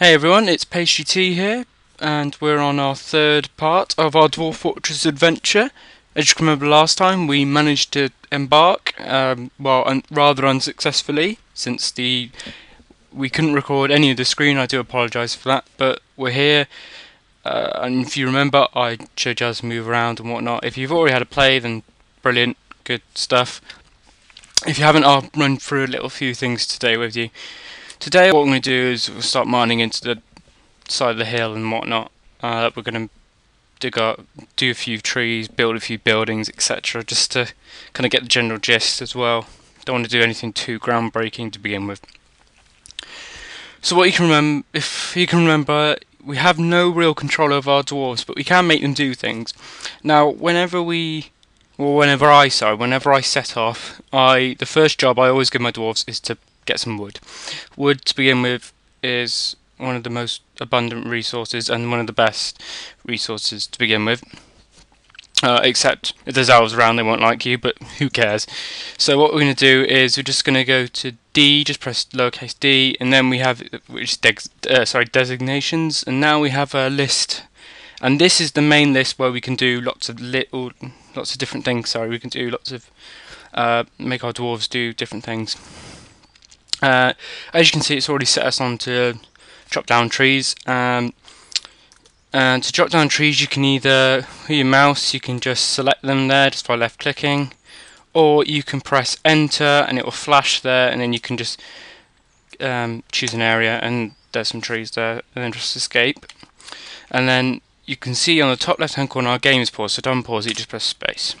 Hey everyone, it's Pastryt here, and we're on our third part of our Dwarf Fortress adventure. As you can remember last time, we managed to embark, rather unsuccessfully, since we couldn't record any of the screen. I do apologise for that, but we're here, and if you remember, I showed you how to move around and whatnot. If you've already had a play, then brilliant, good stuff. If you haven't, I'll run through a little few things today with you. Today, what I'm going to do is we'll start mining into the side of the hill and whatnot. We're going to do a few trees, build a few buildings, etc., just to kind of get the general gist as well. Don't want to do anything too groundbreaking to begin with. So what you can remember, if you can remember, we have no real control over our dwarves, but we can make them do things. Now, whenever I set off, the first job I always give my dwarves is to get some wood. Wood, to begin with, is one of the most abundant resources and one of the best resources to begin with. Except if there's elves around, they won't like you, but who cares? So what we're going to do is we're just going to go to D, just press lowercase d, and then we have designations, and now we have a list. And this is the main list where we can do lots of different things. Sorry, we can do lots of make our dwarves do different things. As you can see, it's already set us on to chop down trees. And to chop down trees, you can either, with your mouse, you can just select them there just by left clicking, or you can press enter and it will flash there, and then you can just choose an area, and there's some trees there, and then just escape. And then you can see on the top left hand corner our game is paused, so to unpause it, you just press space.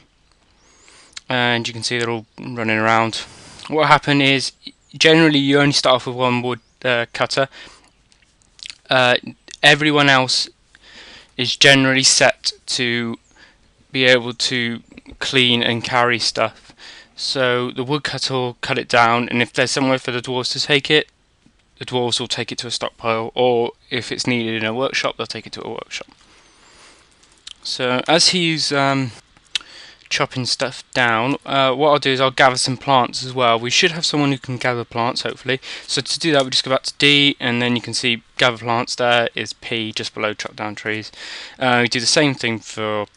And you can see they're all running around. What will happen is, generally you only start off with one wood cutter. Everyone else is generally set to be able to clean and carry stuff. So the woodcutter will cut it down, and if there's somewhere for the dwarves to take it, the dwarves will take it to a stockpile, or if it's needed in a workshop, they'll take it to a workshop. So as he's chopping stuff down, what I'll do is I'll gather some plants as well. We should have someone who can gather plants, hopefully. So to do that, we just go back to D, and then you can see gather plants there is P, just below chop down trees. We do the same thing for,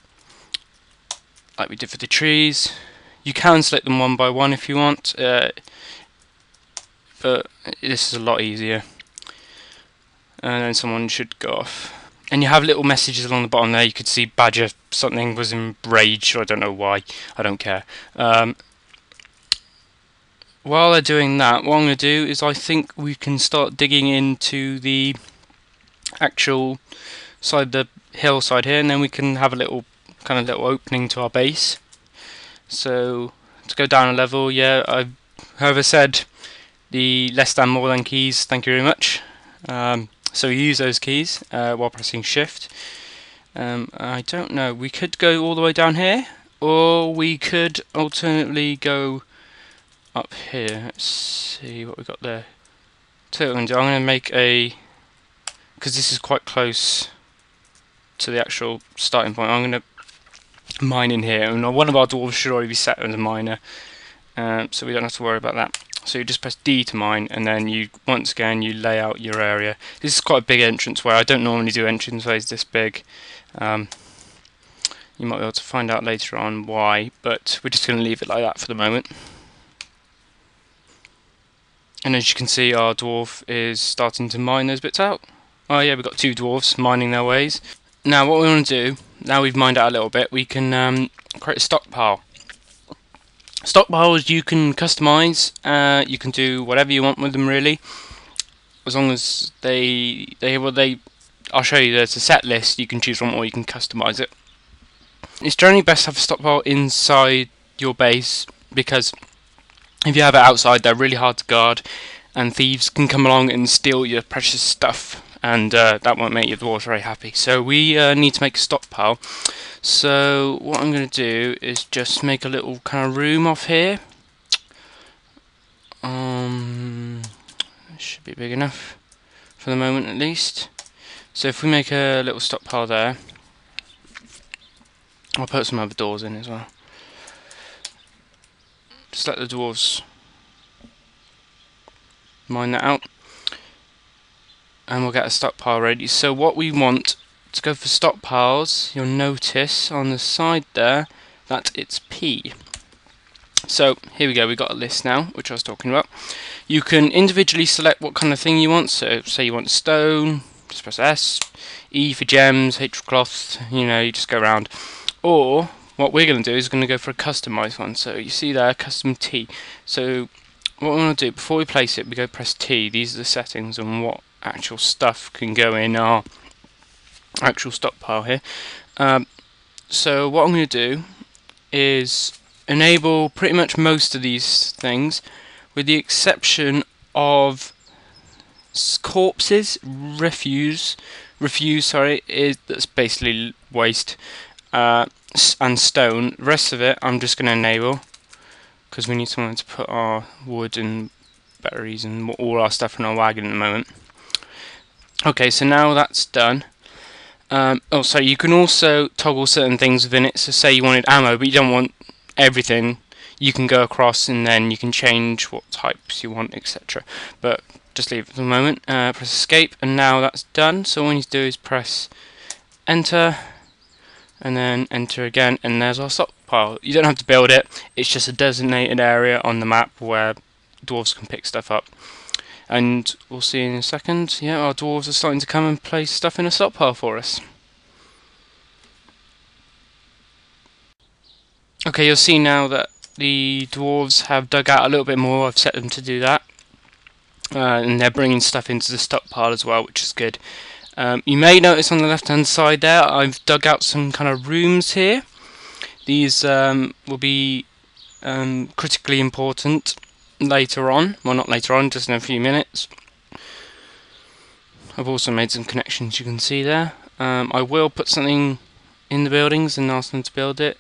like we did for the trees. You can select them one by one if you want, but this is a lot easier. And then someone should go off. And you have little messages along the bottom there. You could see Badger something was enraged. I don't know why. I don't care. While they're doing that, what I'm going to do is I think we can start digging into the actual side, the hillside here, and then we can have a little opening to our base. So to go down a level, yeah, I've however said the less than more than keys. Thank you very much. So you use those keys while pressing shift. I don't know, we could go all the way down here, or we could alternately go up here. Let's see what we got there. So what I'm going to make because this is quite close to the actual starting point, I'm going to mine in here, and one of our dwarves should already be set as a miner, so we don't have to worry about that. So you just press D to mine, and then once again you lay out your area. This is quite a big entranceway. I don't normally do entranceways this big. You might be able to find out later on why, but we're just going to leave it like that for the moment. And as you can see, our dwarf is starting to mine those bits out. Oh yeah, we've got two dwarves mining their ways. Now what we want to do, now we've mined out a little bit, we can create a stockpile. Stockpiles you can customize, you can do whatever you want with them really, as long as I'll show you, there's a set list you can choose from, or you can customize it. It's generally best to have a stockpile inside your base, because if you have it outside, they're really hard to guard, and thieves can come along and steal your precious stuff, and that won't make your dwarves very happy. So we need to make a stockpile. So what I'm going to do is just make a little kind of room off here. It should be big enough for the moment at least. So if we make a little stockpile there, I'll put some other doors in as well. Just let the dwarves mine that out. and we'll get a stockpile ready. So what we want to go for stockpiles, you'll notice on the side there that it's P. So here we go, we've got a list now, which I was talking about. You can individually select what kind of thing you want. So say you want stone, just press S, E for gems, H for cloth, you know, you just go around. Or what we're going to do is going to go for a customized one. So you see there, custom T. So what we want to do, before we place it, we go press T. These are the settings on what actual stuff can go in our actual stockpile here. So what I'm going to do is enable pretty much most of these things, with the exception of corpses, refuse, sorry, that's basically waste, and stone. The rest of it I'm just going to enable, because we need somewhere to put our wood and berries and all our stuff in our wagon at the moment. Okay, so now that's done. So you can also toggle certain things within it. So say you wanted ammo, but you don't want everything, you can go across and then you can change what types you want, etc. But just leave it for the moment. Press escape, and now that's done. So all you need to do is press enter, and then enter again, and there's our stockpile. You don't have to build it, it's just a designated area on the map where dwarves can pick stuff up. And we'll see in a second, yeah, our dwarves are starting to come and place stuff in a stockpile for us. Okay, you'll see now that the dwarves have dug out a little bit more. I've set them to do that. And they're bringing stuff into the stockpile as well, which is good. You may notice on the left hand side there, I've dug out some kind of rooms here. These will be critically important later on. Well, not later on, just in a few minutes. I've also made some connections, you can see there. I will put something in the buildings and ask them to build it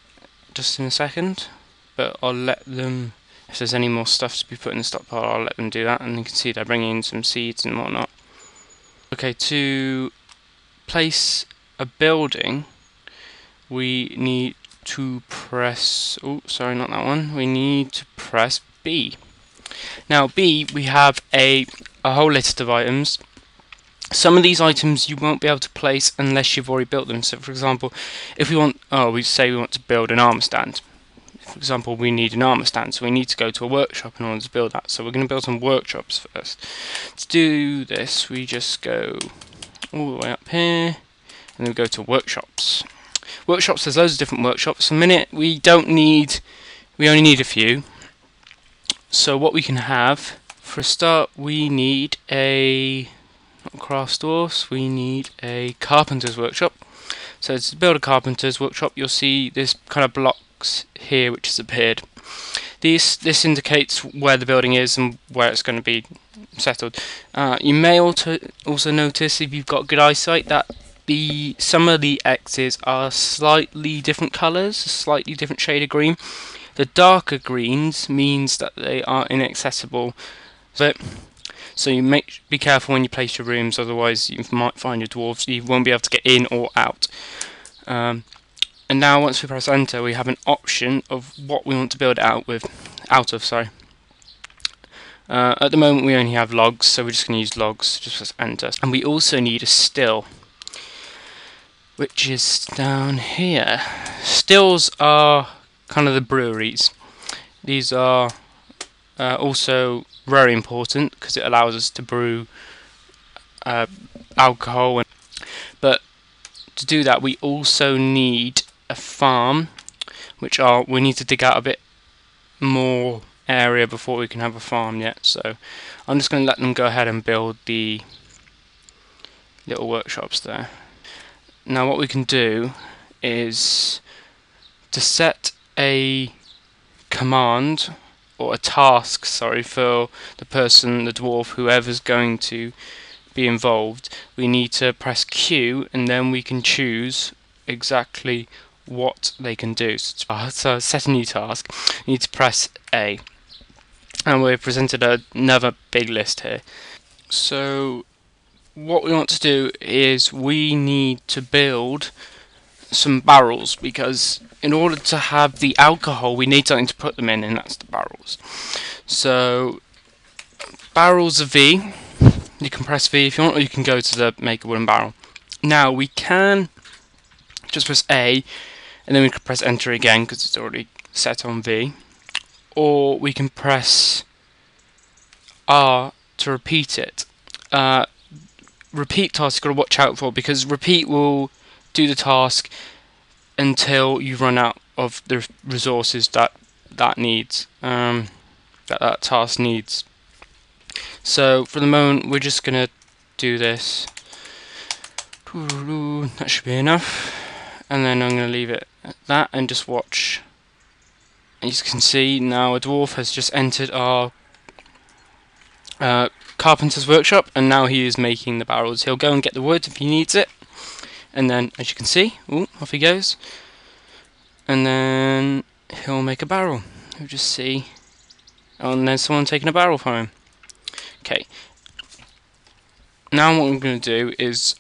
just in a second, but I'll let them, if there's any more stuff to be put in the stockpile, I'll let them do that. And you can see they're bringing in some seeds and whatnot. Okay, to place a building, we need to press, oh sorry, not that one, we need to press B. Now B, we have a whole list of items. Some of these items you won't be able to place unless you've already built them. So for example, if we want, we say we want to build an armor stand. For example, we need an armor stand, so we need to go to a workshop in order to build that. So we're going to build some workshops first. To do this, we just go all the way up here, and then we go to workshops. Workshops, there's loads of different workshops. A minute, we only need a few. So what we can have, for a start, we need a craft dwarfs, we need a carpenter's workshop. So to build a carpenter's workshop, you'll see this kind of blocks here which has appeared. This indicates where the building is and where it's going to be settled. You may also notice, if you've got good eyesight, that some of the X's are slightly different colours, a slightly different shade of green. The darker greens means that they are inaccessible. So you be careful when you place your rooms, otherwise you might find your dwarves, you won't be able to get in or out. And now once we press enter, we have an option of what we want to build it out of. At the moment we only have logs, so we're just going to use logs. Just press enter. And we also need a still, which is down here. Stills are kind of the breweries. These are also very important because it allows us to brew alcohol. But to do that, we also need a farm, which we need to dig out a bit more area before we can have a farm yet. So I'm just going to let them go ahead and build the little workshops there. Now what we can do is to set a command, or a task, sorry, for the person, the dwarf, whoever's going to be involved. We need to press Q, and then we can choose exactly what they can do. So set a new task, you need to press A. And we're presented another big list here. So what we want to do is we need to build some barrels, because in order to have the alcohol we need something to put them in, and that's the barrels. So barrels of V, You can press V if you want, or you can go to the make a wooden barrel. Now we can just press A, and then we can press enter again because it's already set on V, or we can press R to repeat it. Repeat task you've got to watch out for, because repeat will do the task until you run out of the resources that needs, that task needs. So for the moment we're just gonna do this. That should be enough, and then I'm gonna leave it at that and just watch. As you can see now, a dwarf has just entered our carpenter's workshop, and now he is making the barrels. He'll go and get the wood if he needs it, and then as you can see, off he goes, and then he'll make a barrel. You'll just see, and then someone taking a barrel from him. Okay, now what I'm going to do is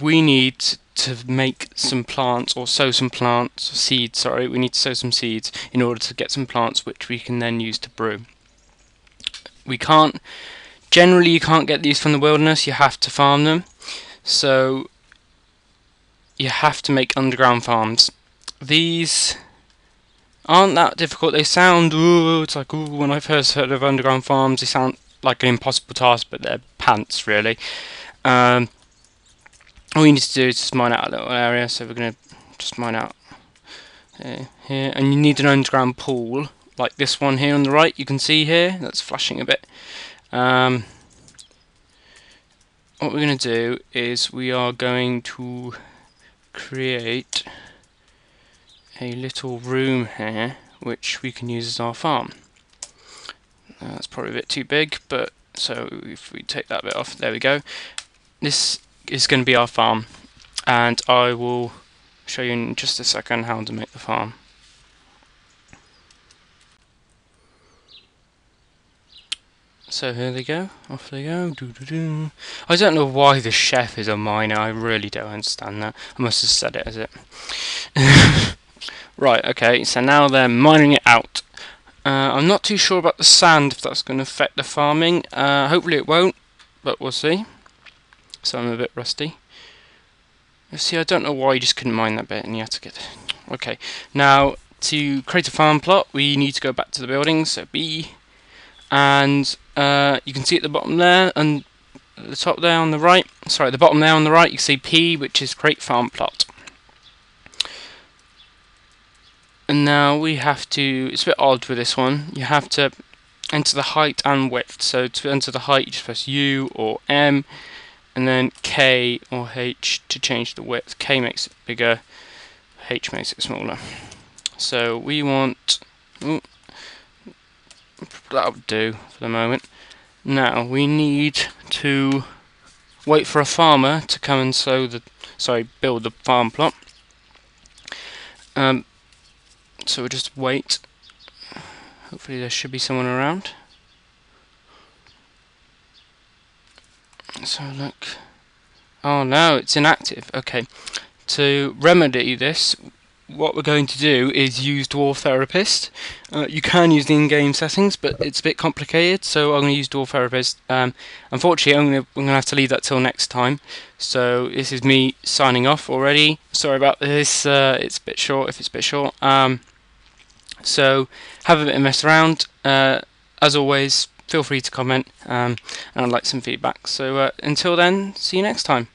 we need to make some plants, or sow some plants, seeds, sorry, we need to sow some seeds in order to get some plants which we can then use to brew. Generally you can't get these from the wilderness, you have to farm them, so you have to make underground farms. These aren't that difficult. They sound, it's like, when I first heard of underground farms, they sound like an impossible task, but they're pants, really. All you need to do is just mine out a little area, so we're going to just mine out here, and you need an underground pool, like this one here on the right, you can see here, that's flashing a bit. What we're going to do is we are going to create a little room here which we can use as our farm. That's probably a bit too big, but so if we take that bit off, there we go. This is going to be our farm, and I will show you in just a second how to make the farm. So here they go, off they go. I don't know why the chef is a miner, I really don't understand that. I must have said it as it. Right, okay, so now they're mining it out. I'm not too sure about the sand, if that's going to affect the farming. Hopefully it won't, but we'll see. So I'm a bit rusty. You see, I don't know why you just couldn't mine that bit and you had to get it. Okay, now to create a farm plot we need to go back to the building, so B, and you can see at the bottom there, and at the top there on the right, sorry, the bottom there on the right, you can see P, which is create farm plot. And now we have to, it's a bit odd with this one, you have to enter the height and width. So to enter the height you just press U or M, and then K or H to change the width. K makes it bigger, H makes it smaller. So we want, that'll do for the moment. Now we need to wait for a farmer to come and build the farm plot. So we'll just wait. Hopefully there should be someone around. So look. Oh no, it's inactive. Okay. To remedy this, what we're going to do is use Dwarf Therapist. You can use the in-game settings, but it's a bit complicated, so I'm going to use Dwarf Therapist. Unfortunately, I'm going to have to leave that till next time. So this is me signing off already. Sorry about this. It's a bit short. If it's a bit short. So have a bit of mess around. As always, feel free to comment, and I'd like some feedback. So until then, see you next time.